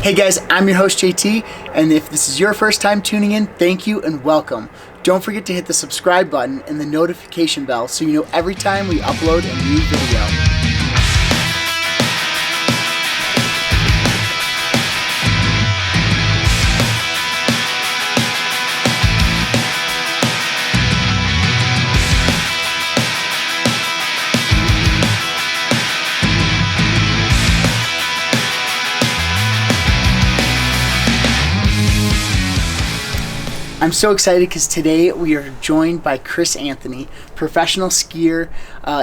Hey guys, I'm your host JT, and if this is your first time tuning in, thank you and welcome. Don't forget to hit the subscribe button and the notification bell so you know every time we upload a new video. I'm so excited because today we are joined by Chris Anthony, professional skier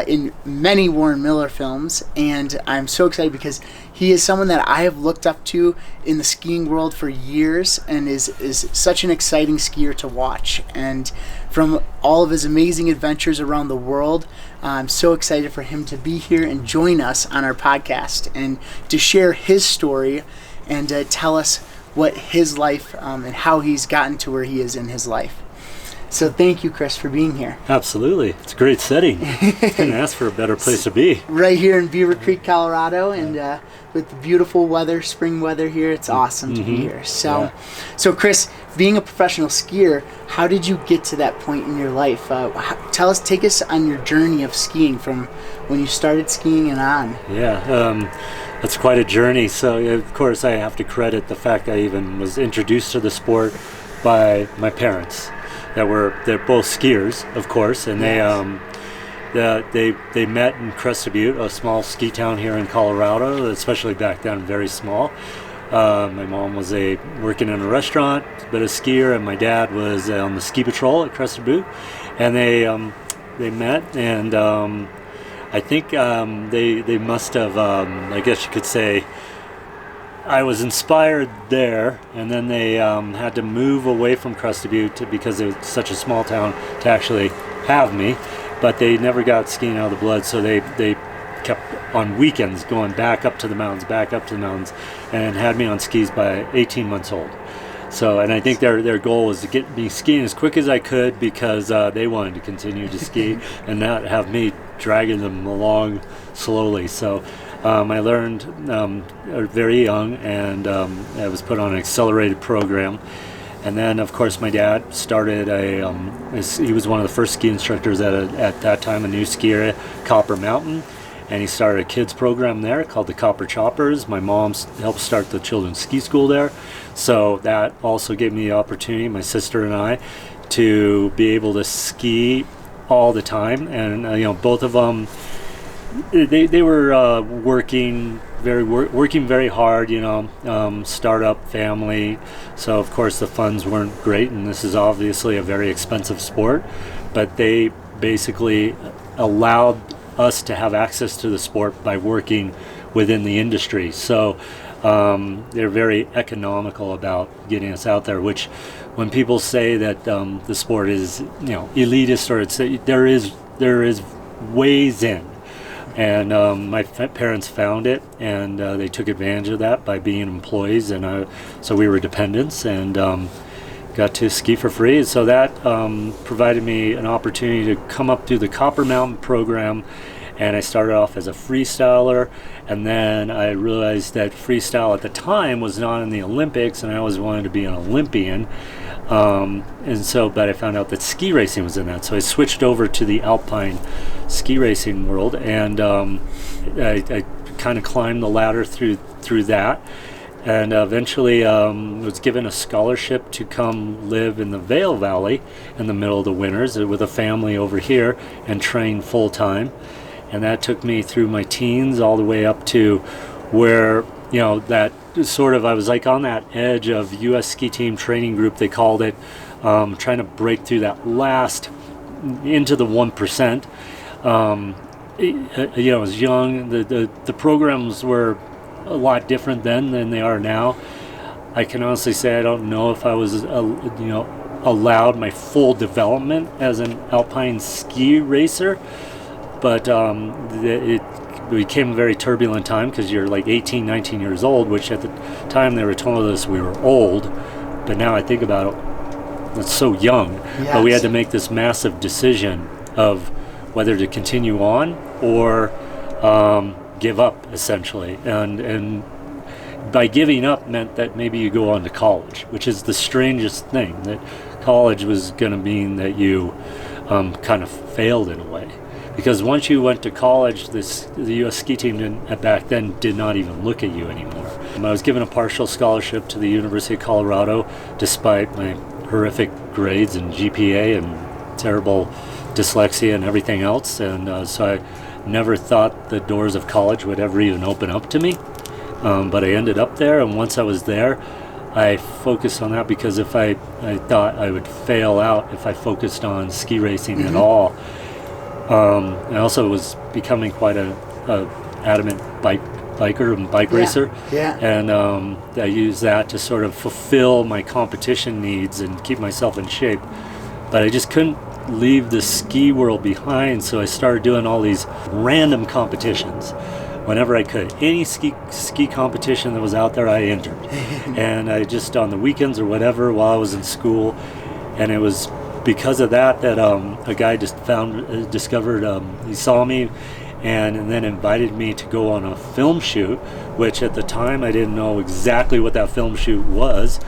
in many Warren Miller films, and I'm so excited because he is someone that I have looked up to in the skiing world for years and is such an exciting skier to watch. And from all of his amazing adventures around the world, I'm so excited for him to be here and join us on our podcast and to share his story and tell us what his life and how he's gotten to where he is in his life. So thank you, Chris, for being here. Absolutely. It's a great setting. Couldn't ask for a better place to be. Right here in Beaver Creek, Colorado, and with the beautiful weather, spring weather here, it's awesome to be here. So Chris, being a professional skier, how did you get to that point in your life? Take us on your journey of skiing from when you started skiing and on. That's quite a journey. So, of course, I have to credit the fact I even was introduced to the sport by my parents. They're both skiers, of course, and they met in Crested Butte, a small ski town here in Colorado, especially back then, very small. My mom was working in a restaurant, but a skier, and my dad was on the ski patrol at Crested Butte, and they met, and I think they must have, I guess you could say, I was inspired there, and then they had to move away from Crested Butte because it was such a small town to actually have me, but they never got skiing out of the blood, so they kept on weekends going back up to the mountains, and had me on skis by 18 months old. So, and I think their goal was to get me skiing as quick as I could because they wanted to continue to ski and not have me dragging them along slowly. So I learned very young, and I was put on an accelerated program. And then, of course, my dad started he was one of the first ski instructors at that time, a new skier at Copper Mountain. And he started a kids program there called the Copper Choppers. My mom helped start the children's ski school there. So that also gave me the opportunity, my sister and I, to be able to ski all the time. And both of them, they were working very hard. Startup family. So of course the funds weren't great, and this is obviously a very expensive sport. But they basically allowed us to have access to the sport by working within the industry. So they're very economical about getting us out there, which when people say that the sport is elitist, or there is ways in, and my parents found it, and they took advantage of that by being employees, and so we were dependents, and got to ski for free. So that provided me an opportunity to come up through the Copper Mountain program, and I started off as a freestyler, and then I realized that freestyle at the time was not in the Olympics, and I always wanted to be an Olympian, but I found out that ski racing was in that, so I switched over to the alpine ski racing world, and I kind of climbed the ladder through that. And eventually was given a scholarship to come live in the Vail Valley in the middle of the winters with a family over here and train full time. And that took me through my teens all the way up to where, that sort of, I was like on that edge of U.S. Ski Team Training Group, they called it, trying to break through that last into the 1%. I was young. The programs were a lot different then than they are now. I can honestly say I don't know if I was allowed my full development as an alpine ski racer, but it became a very turbulent time because you're like 18, 19 years old, which at the time they were telling us we were old, but now I think about it, that's so young. Yes. But we had to make this massive decision of whether to continue on or give up, essentially, and by giving up meant that maybe you go on to college, which is the strangest thing, that college was going to mean that you kind of failed in a way. Because once you went to college, the U.S. ski team back then did not even look at you anymore. I was given a partial scholarship to the University of Colorado, despite my horrific grades and GPA and terrible dyslexia and everything else. And so I never thought the doors of college would ever even open up to me. But I ended up there, and once I was there, I focused on that because if I thought I would fail out if I focused on ski racing at all. I also was becoming quite a adamant biker and bike racer. Yeah. And I used that to sort of fulfill my competition needs and keep myself in shape. But I just couldn't leave the ski world behind, so I started doing all these random competitions whenever I could. Any ski competition that was out there, I entered. And I just, on the weekends or whatever, while I was in school, and it was because of that a guy just discovered, he saw me and then invited me to go on a film shoot, which at the time I didn't know exactly what that film shoot was,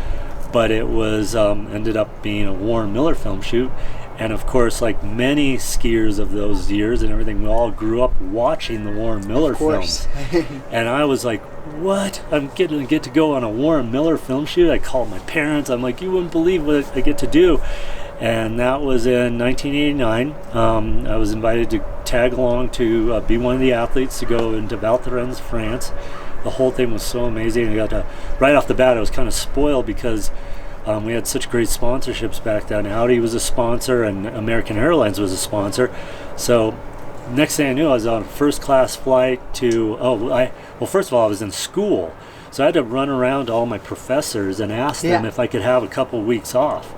but it was ended up being a Warren Miller film shoot. And of course, like many skiers of those years and everything, we all grew up watching the Warren Miller films. And I was like, what? I'm getting to get to go on a Warren Miller film shoot? I called my parents. I'm like, you wouldn't believe what I get to do. And that was in 1989. I was invited to tag along to be one of the athletes to go into Val Thorens, France. The whole thing was so amazing. I got to, right off the bat, I was kind of spoiled because we had such great sponsorships back then. Audi was a sponsor and American Airlines was a sponsor. So next thing I knew, I was on a first-class flight to, well, first of all, I was in school. So I had to run around to all my professors and ask them if I could have a couple weeks off.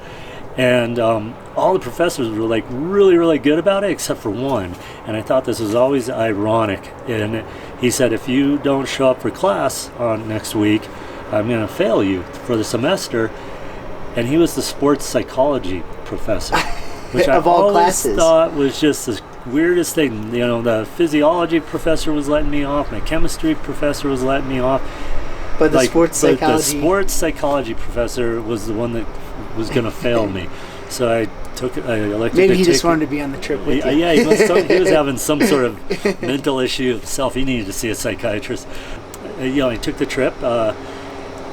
And all the professors were like really, really good about it, except for one. And I thought this was always ironic. And he said, if you don't show up for class on next week, I'm going to fail you for the semester. And he was the sports psychology professor, which I always thought was just the weirdest thing. You know, the physiology professor was letting me off, my chemistry professor was letting me off. But the sports psychology professor was the one that was going to fail me. So I elected Maybe to he just wanted to be on the trip with you. Yeah, he was having some sort of mental issue himself. He needed to see a psychiatrist. I took the trip,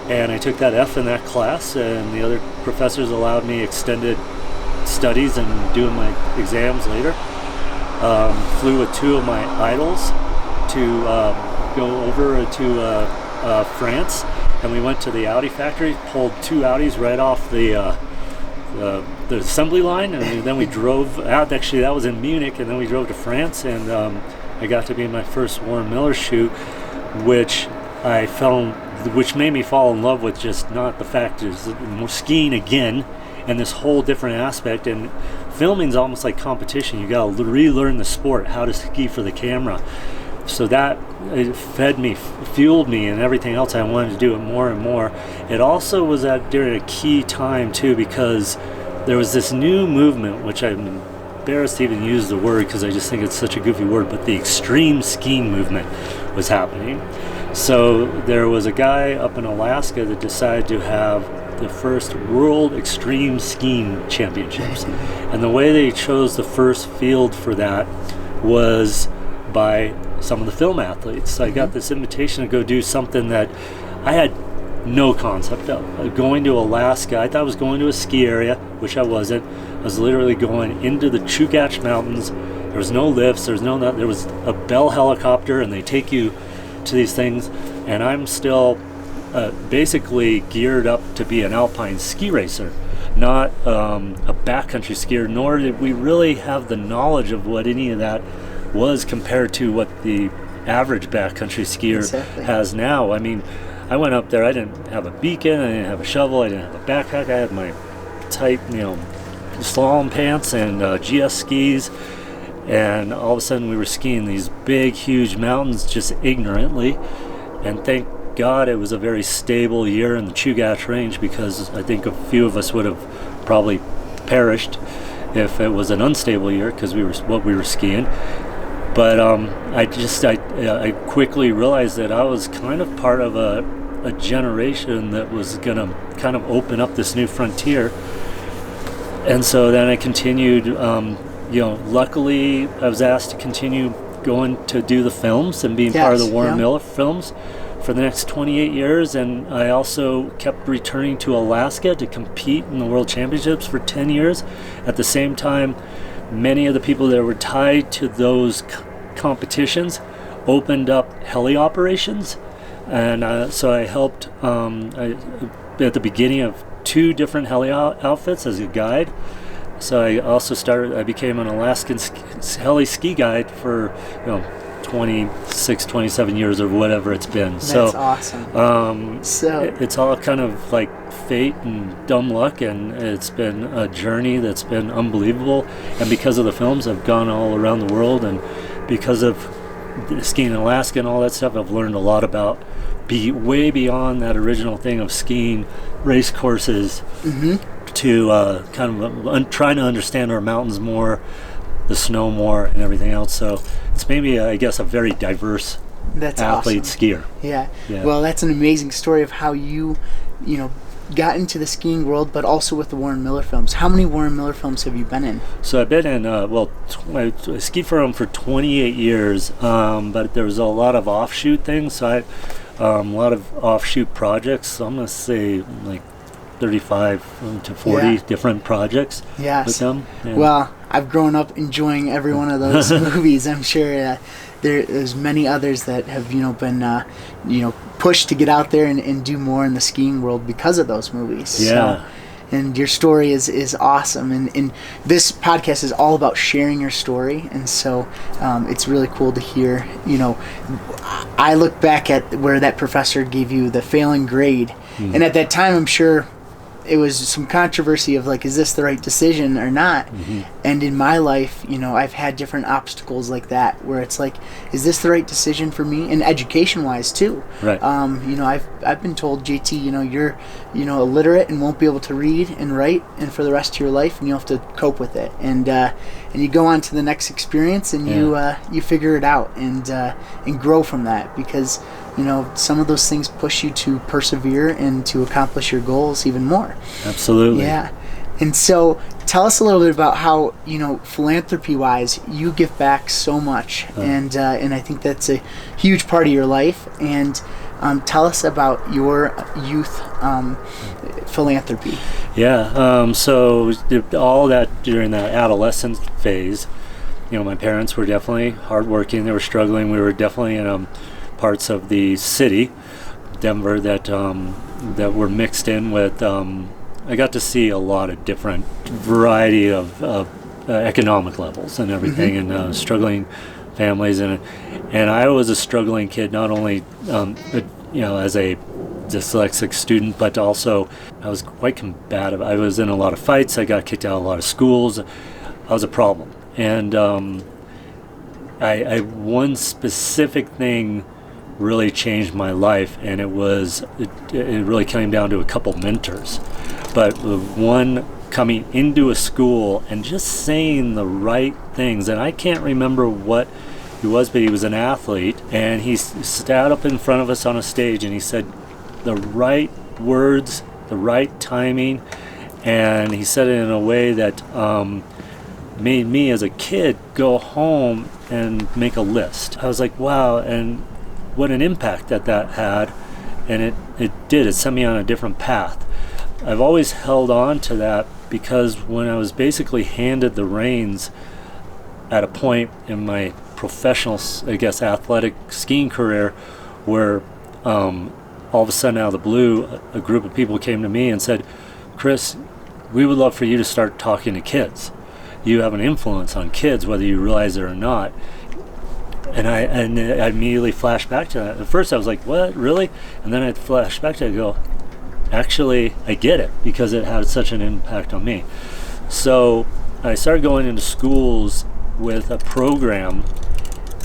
and I took that F in that class, and the other professors allowed me extended studies and doing my exams later. Flew with two of my idols to go over to France, and we went to the Audi Factory, pulled two Audis right off the assembly line, and then we drove out. Actually, that was in Munich, and then we drove to France, and I got to be in my first Warren Miller shoot, which made me fall in love with just not the fact is skiing again, and this whole different aspect. And filming's almost like competition. You got to relearn the sport, how to ski for the camera. So that it fed me, fueled me, and everything else. I wanted to do it more and more. It also was during a key time too, because there was this new movement, which I'm embarrassed to even use the word because I just think it's such a goofy word, but the extreme skiing movement was happening. So there was a guy up in Alaska that decided to have the first World Extreme Skiing Championships. And the way they chose the first field for that was by some of the film athletes. So I got this invitation to go do something that I had no concept of. Going to Alaska, I thought I was going to a ski area, which I wasn't. I was literally going into the Chugach Mountains. There was no lifts, there was a Bell helicopter, and they take you to these things, and I'm still basically geared up to be an alpine ski racer, not a backcountry skier, nor did we really have the knowledge of what any of that was compared to what the average backcountry skier has now. I mean, I went up there, I didn't have a beacon, I didn't have a shovel, I didn't have a backpack, I had my tight, slalom pants and GS skis, and all of a sudden we were skiing these big, huge mountains just ignorantly, and thank God it was a very stable year in the Chugach Range, because I think a few of us would have probably perished if it was an unstable year, because we were skiing. But I quickly realized that I was kind of part of a generation that was going to kind of open up this new frontier. And so then I continued, luckily I was asked to continue going to do the films and being part of the Warren Miller films for the next 28 years. And I also kept returning to Alaska to compete in the World Championships for 10 years. At the same time, many of the people that were tied to those competitions opened up heli operations. And so I helped at the beginning of 2 different heli outfits as a guide. So I became an Alaskan heli ski guide for 26, 27 years or whatever it's been. That's awesome. It's all kind of like fate and dumb luck, and it's been a journey that's been unbelievable. And because of the films, I've gone all around the world, and because of skiing in Alaska and all that stuff, I've learned a lot about way beyond that original thing of skiing race courses to kind of trying to understand our mountains more, the snow more, and everything else. So it's maybe, I guess, a very diverse athlete skier. Yeah. Well, that's an amazing story of how you got into the skiing world, but also with the Warren Miller films. How many Warren Miller films have you been in? So I've been in, I skied for them for 28 years, but there was a lot of offshoot things. So a lot of offshoot projects. So I'm going to say like 35 to 40 different projects with them. And well, I've grown up enjoying every one of those movies. I'm sure there's many others that have been pushed to get out there and do more in the skiing world because of those movies. Yeah. So, and your story is awesome, and this podcast is all about sharing your story, and so it's really cool to hear. I look back at where that professor gave you the failing grade, and at that time I'm sure it was some controversy of like, is this the right decision or not? And in my life, I've had different obstacles like that where it's like, is this the right decision for me? And education wise too. Right. I've been told, JT, you're illiterate and won't be able to read and write and for the rest of your life, and you'll have to cope with it. And you go on to the next experience, and you figure it out and grow from that, because some of those things push you to persevere and to accomplish your goals even more. Absolutely. Yeah. And so tell us a little bit about how, philanthropy-wise, you give back so much. And I think that's a huge part of your life. And tell us about your youth philanthropy. Yeah. So all that during that adolescence phase, my parents were definitely hardworking. They were struggling. We were definitely in parts of the city, Denver, that were mixed in with. I got to see a lot of different variety of economic levels and everything, and struggling families, and I was a struggling kid, not only as a dyslexic student, but also I was quite combative. I was in a lot of fights. I got kicked out of a lot of schools. I was a problem, and I one specific thing really changed my life, and it really came down to a couple mentors. But one coming into a school and just saying the right things, and I can't remember what he was, but he was an athlete, and he sat up in front of us on a stage and he said the right words, the right timing, and he said it in a way that made me as a kid go home and make a list. I was like, wow, and what an impact that had, and it did. It set me on a different path. I've always held on to that, because when I was basically handed the reins at a point in my professional, I guess, athletic skiing career, where all of a sudden out of the blue, a group of people came to me and said, Chris, we would love for you to start talking to kids. You have an influence on kids, whether you realize it or not. And I immediately flashed back to that. At first I was like, what, really? And then I flashed back to it and go, actually, I get it, because it had such an impact on me. So I started going into schools with a program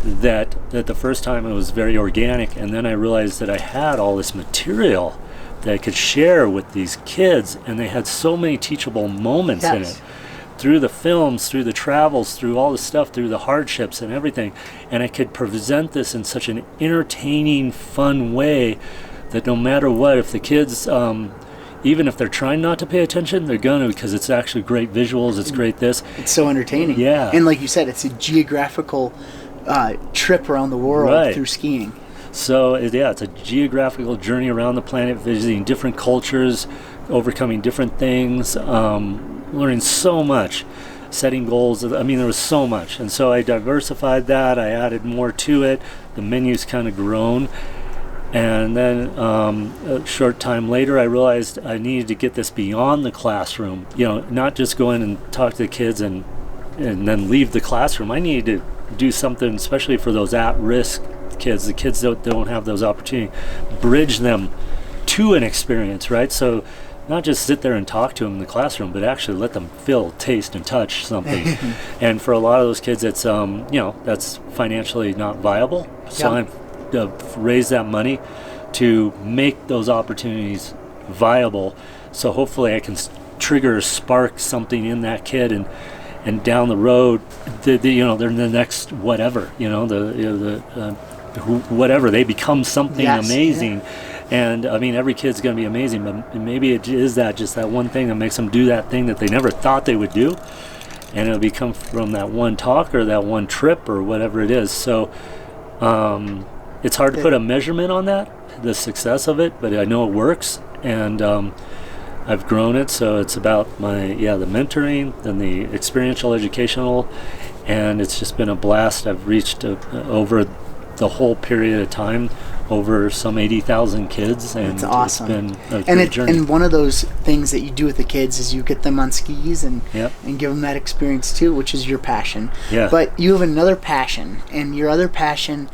that the first time it was very organic, and then I realized that I had all this material that I could share with these kids, and they had so many teachable moments in it. Through the films, through the travels, through all the stuff, through the hardships and everything. And I could present this in such an entertaining, fun way that no matter what, if the kids, even if they're trying not to pay attention, they're gonna, because it's actually great visuals, it's great this. It's so entertaining. Yeah. And like you said, it's a geographical trip around the world through skiing. So it's a geographical journey around the planet, visiting different cultures, overcoming different things, learning so much, setting goals. I mean, there was so much. And so I diversified that. I added more to it. The menu's kind of grown. And then a short time later, I realized I needed to get this beyond the classroom. Not just go in and talk to the kids and then leave the classroom. I needed to do something, especially for those at-risk kids, the kids that don't have those opportunities, bridge them to an experience, right? So not just sit there and talk to them in the classroom, but actually let them feel, taste, and touch something. And for a lot of those kids, it's that's financially not viable. So I've raised that money to make those opportunities viable. So hopefully I can spark something in that kid, and down the road, they're the next whatever, whatever, they become something amazing. And I mean, every kid's going to be amazing, but maybe it is just that one thing that makes them do that thing that they never thought they would do, and it'll become from that one talk or that one trip or whatever it is. So it's hard to put a measurement on that, the success of it, but I know it works, and I've grown it. So it's about the mentoring and the experiential educational, and it's just been a blast. I've reached over the whole period of time over some 80,000 kids, and it's awesome. It's been a great journey. And one of those things that you do with the kids is you get them on skis and give them that experience too, which is your passion. Yeah. But you have another passion, and your other passion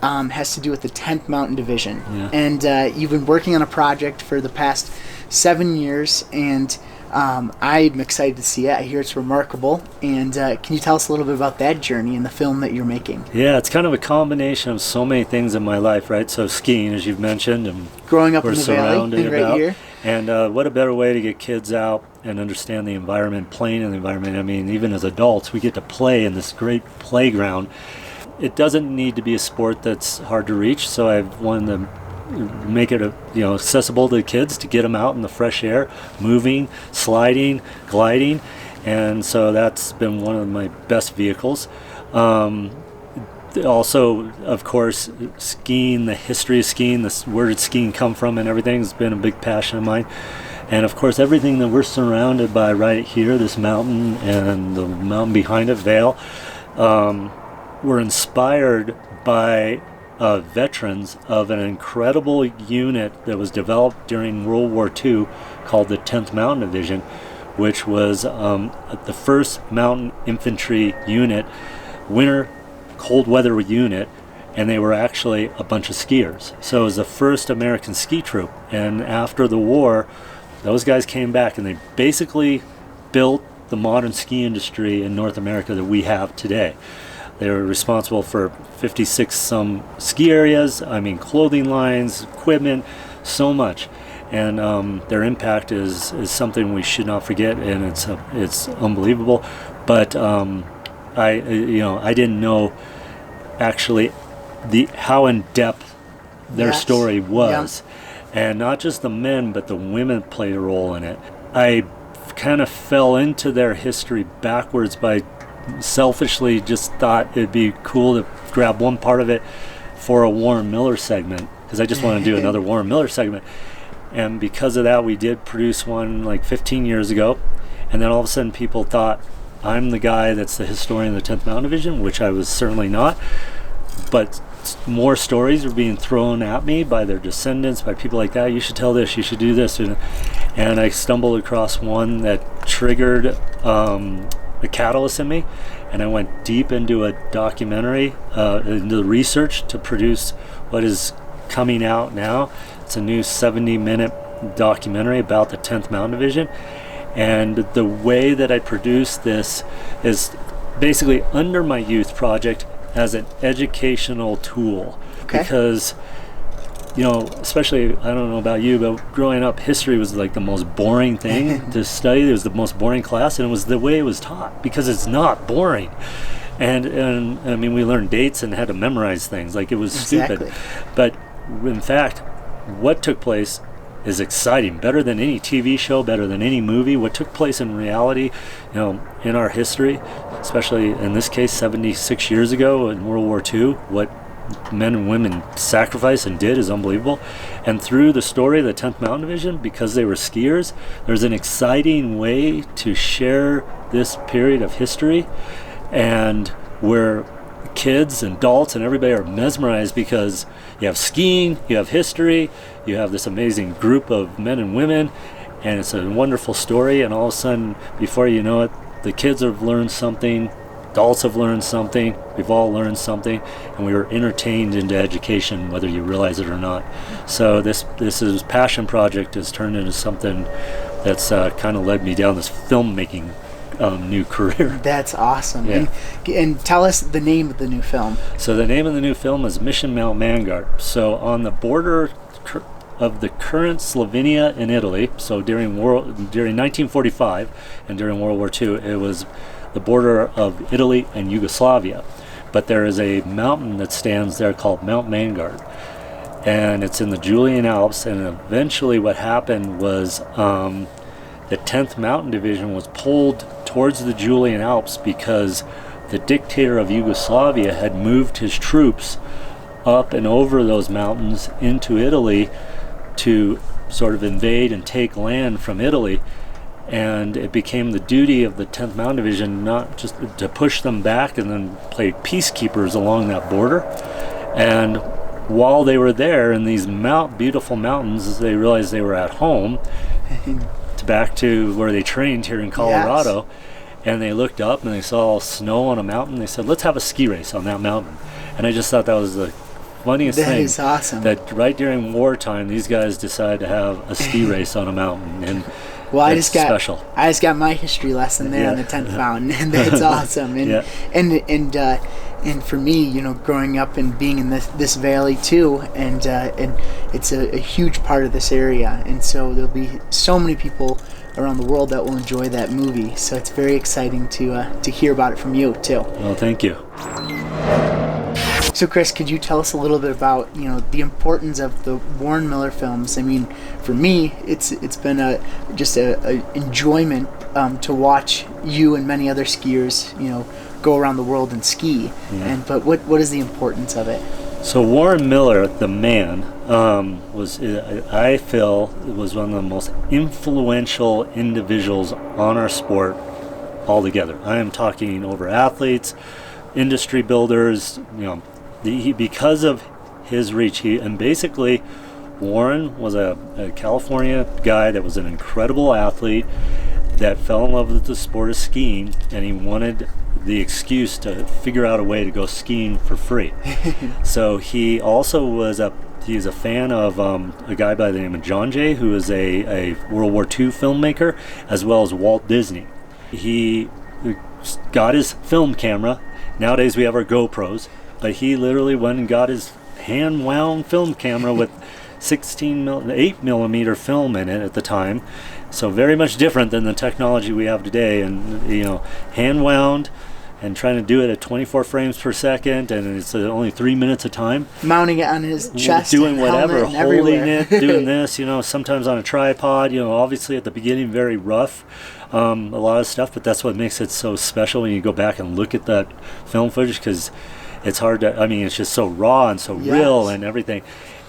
has to do with the 10th Mountain Division. Yeah. And you've been working on a project for the past 7 years, and I'm excited to see it. I hear it's remarkable. And can you tell us a little bit about that journey and the film that you're making? Yeah, it's kind of a combination of so many things in my life, right? So skiing, as you've mentioned, and growing up we're in the surrounded valley, right here. And what a better way to get kids out and understand the environment, playing in the environment. I mean, even as adults, we get to play in this great playground. It doesn't need to be a sport that's hard to reach, so I've wanted to make it accessible to the kids, to get them out in the fresh air, moving, sliding, gliding, and so that's been one of my best vehicles. Also, of course, skiing, the history of skiing, where did skiing come from, and everything has been a big passion of mine. And of course, everything that we're surrounded by right here, this mountain and the mountain behind it, Vale, were inspired by veterans of an incredible unit that was developed during World War II called the 10th Mountain Division, which was the first mountain infantry unit, winter cold weather unit, and they were actually a bunch of skiers. So it was the first American ski troop, and after the war, those guys came back and they basically built the modern ski industry in North America that we have today. They were responsible for 56 some ski areas, clothing lines, equipment, so much. And their impact is something we should not forget, and it's unbelievable. But I didn't know actually how in depth their story was. And not just the men, but the women played a role in it. I kind of fell into their history backwards by selfishly just thought it'd be cool to grab one part of it for a Warren Miller segment, because I just want to do another Warren Miller segment. And because of that, we did produce one like 15 years ago, and then all of a sudden people thought I'm the guy that's the historian of the 10th Mountain Division, which I was certainly not, but more stories were being thrown at me by their descendants, by people like that. You should tell this, you should do this. And I stumbled across one that triggered a catalyst in me, and I went deep into a documentary, into the research to produce what is coming out now. It's a new 70-minute documentary about the 10th Mountain Division, and the way that I produced this is basically under my youth project as an educational tool. Okay. Because especially, I don't know about you, but growing up, history was like the most boring thing to study. It was the most boring class, and it was the way it was taught, because it's not boring. And we learned dates and had to memorize things like it was stupid. But in fact, what took place is exciting, better than any TV show, better than any movie. What took place in reality, in our history, especially in this case 76 years ago in World War II, what men and women sacrificed and did is unbelievable. And through the story of the 10th Mountain Division, because they were skiers, there's an exciting way to share this period of history, and where kids and adults and everybody are mesmerized because you have skiing, you have history, you have this amazing group of men and women, and it's a wonderful story. And all of a sudden, before you know it, the kids have learned something, adults have learned something, we've all learned something, and we were entertained into education, whether you realize it or not. So this is passion project has turned into something that's kind of led me down this filmmaking new career. That's awesome. Yeah. And tell us the name of the new film. So the name of the new film is Mission Mount Vanguard. So on the border of the current Slovenia and Italy, so during 1945 and during World War II, it was the border of Italy and Yugoslavia. But there is a mountain that stands there called Mount Vanguard, and it's in the Julian Alps. And eventually what happened was the 10th Mountain Division was pulled towards the Julian Alps because the dictator of Yugoslavia had moved his troops up and over those mountains into Italy to sort of invade and take land from Italy. And it became the duty of the 10th Mountain Division not just to push them back and then play peacekeepers along that border. And while they were there in these beautiful mountains, they realized they were at home, back to where they trained here in Colorado. Yes. And they looked up and they saw snow on a mountain. They said, let's have a ski race on that mountain. And I just thought that was the funniest thing. That is awesome. That right during wartime, these guys decided to have a ski race on a mountain. And well, I just got my history lesson there on the 10th Mountain, and that's awesome. And and for me, growing up and being in this valley too, and it's a huge part of this area, and so there'll be so many people around the world that will enjoy that movie. So it's very exciting to hear about it from you too. Well, thank you. So Chris, could you tell us a little bit about the importance of the Warren Miller films? I mean, for me, it's been a enjoyment to watch you and many other skiers go around the world and ski. Yeah. But what is the importance of it? So Warren Miller, the man, I feel was one of the most influential individuals on our sport altogether. I am talking over athletes, industry builders, because of his reach. Basically Warren was a California guy that was an incredible athlete that fell in love with the sport of skiing, and he wanted the excuse to figure out a way to go skiing for free. So he also he's a fan of a guy by the name of John Jay, who is a World War II filmmaker, as well as Walt Disney. He got his film camera. Nowadays we have our GoPros, but he literally went and got his hand-wound film camera with 8 millimeter film in it at the time. So very much different than the technology we have today, and hand-wound and trying to do it at 24 frames per second, and it's only 3 minutes a time. Mounting it on his chest, doing whatever, holding it, doing this, sometimes on a tripod, obviously at the beginning very rough, a lot of stuff, but that's what makes it so special when you go back and look at that film footage, because it's hard to, it's just so raw and so real and everything.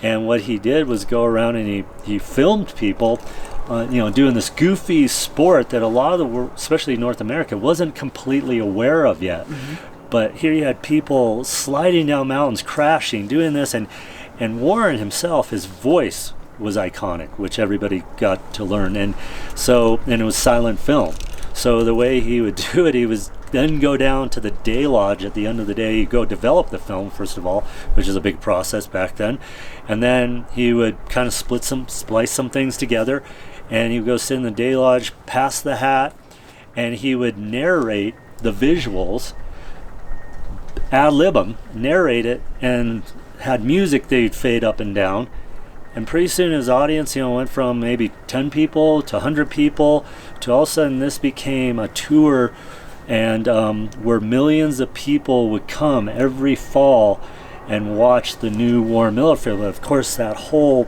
And what he did was go around and he filmed people doing this goofy sport that a lot of the world, especially North America, wasn't completely aware of yet. Mm-hmm. But here you had people sliding down mountains, crashing, doing this, and Warren himself, his voice was iconic, which everybody got to learn. And it was silent film. So the way he would do it, he was then go down to the day lodge at the end of the day, go develop the film, first of all, which is a big process back then. And then he would kind of splice some things together, and he would go sit in the day lodge, pass the hat, and he would narrate the visuals, ad libum, narrate it, and had music they'd fade up and down. And pretty soon his audience, went from maybe 10 people to 100 people to all of a sudden this became a tour, and where millions of people would come every fall and watch the new Warren Miller film. Of course, that whole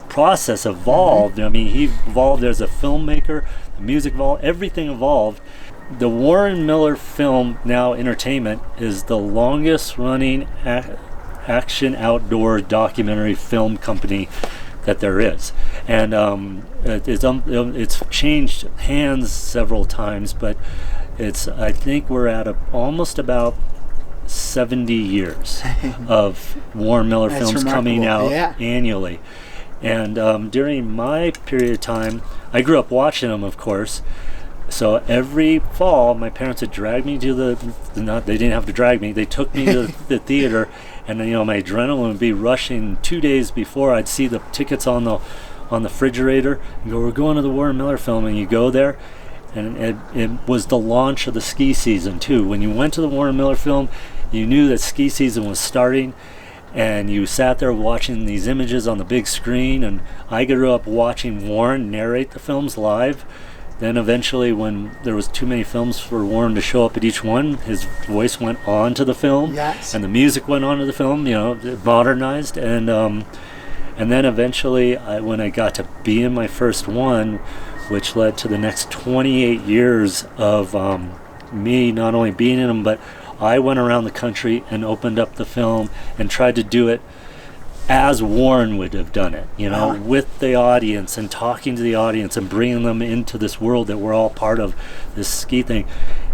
process evolved. I mean, he evolved as a filmmaker, the music evolved, everything evolved. The Warren Miller Film, now Entertainment, is the longest running action outdoor documentary film company that there is, and it's changed hands several times, but I think we're at almost about 70 years of Warren Miller films coming out annually. And during my period of time, I grew up watching them, of course. So every fall, my parents would drag me to they didn't have to drag me, they took me to the theater, and you know, my adrenaline would be rushing 2 days before. I'd see the tickets on the refrigerator and go, we're going to the Warren Miller film, and you go there, and it was the launch of the ski season too. When you went to the Warren Miller film, you knew that ski season was starting, and you sat there watching these images on the big screen. And I grew up watching Warren narrate the films live. Then eventually, when there was too many films for Warren to show up at each one, his voice went on to the film, and the music went on to the film. You know, it modernized, and then eventually, when I got to be in my first one, which led to the next 28 years of me not only being in them, but I went around the country and opened up the film and tried to do it as Warren would have done it, you know, with the audience and talking to the audience and bringing them into this world that we're all part of, this ski thing.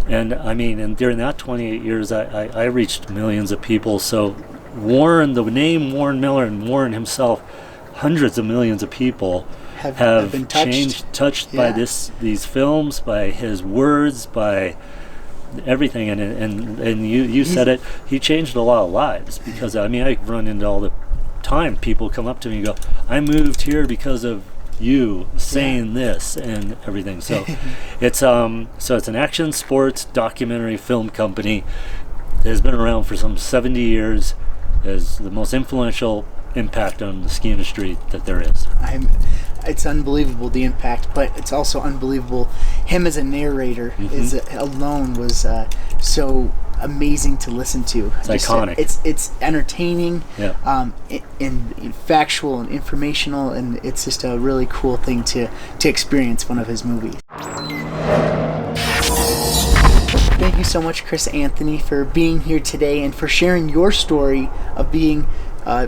And I mean, and during that 28 years, I reached millions of people. So Warren, the name Warren Miller, and Warren himself, hundreds of millions of people have been touched by these films, by his words, by everything. And you said it, he changed a lot of lives, because I mean, I run into all the time people come up to me and go, I moved here because of you saying this and everything. So it's an action sports documentary film company that has been around for some 70 years, as the most influential impact on the ski industry that there is. It's unbelievable, the impact, but it's also unbelievable. Him as a narrator alone was so amazing to listen to. It's iconic. It's entertaining, and factual and informational, and it's just a really cool thing to experience one of his movies. Thank you so much, Chris Anthony, for being here today and for sharing your story of being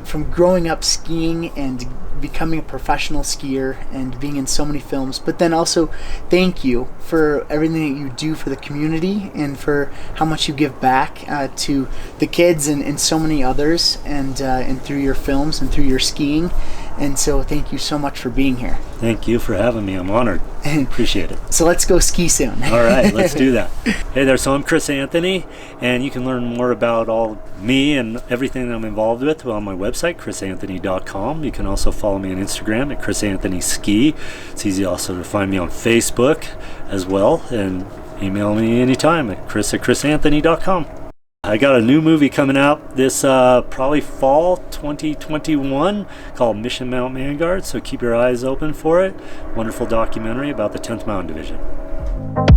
from growing up skiing and becoming a professional skier and being in so many films. But then also thank you for everything that you do for the community and for how much you give back to the kids and so many others, and through your films and through your skiing. And so thank you so much for being here. Thank you for having me. I'm honored. Appreciate it. So let's go ski soon. All right, let's do that. Hey there, so I'm Chris Anthony, and you can learn more about all me and everything that I'm involved with on my website, chrisanthony.com. You can also follow me on Instagram at chrisanthonyski. It's easy also to find me on Facebook as well, and email me anytime at chris@chrisanthony.com. I got a new movie coming out this probably fall 2021 called Mission Mount Vanguard, so keep your eyes open for it. Wonderful documentary about the 10th Mountain Division.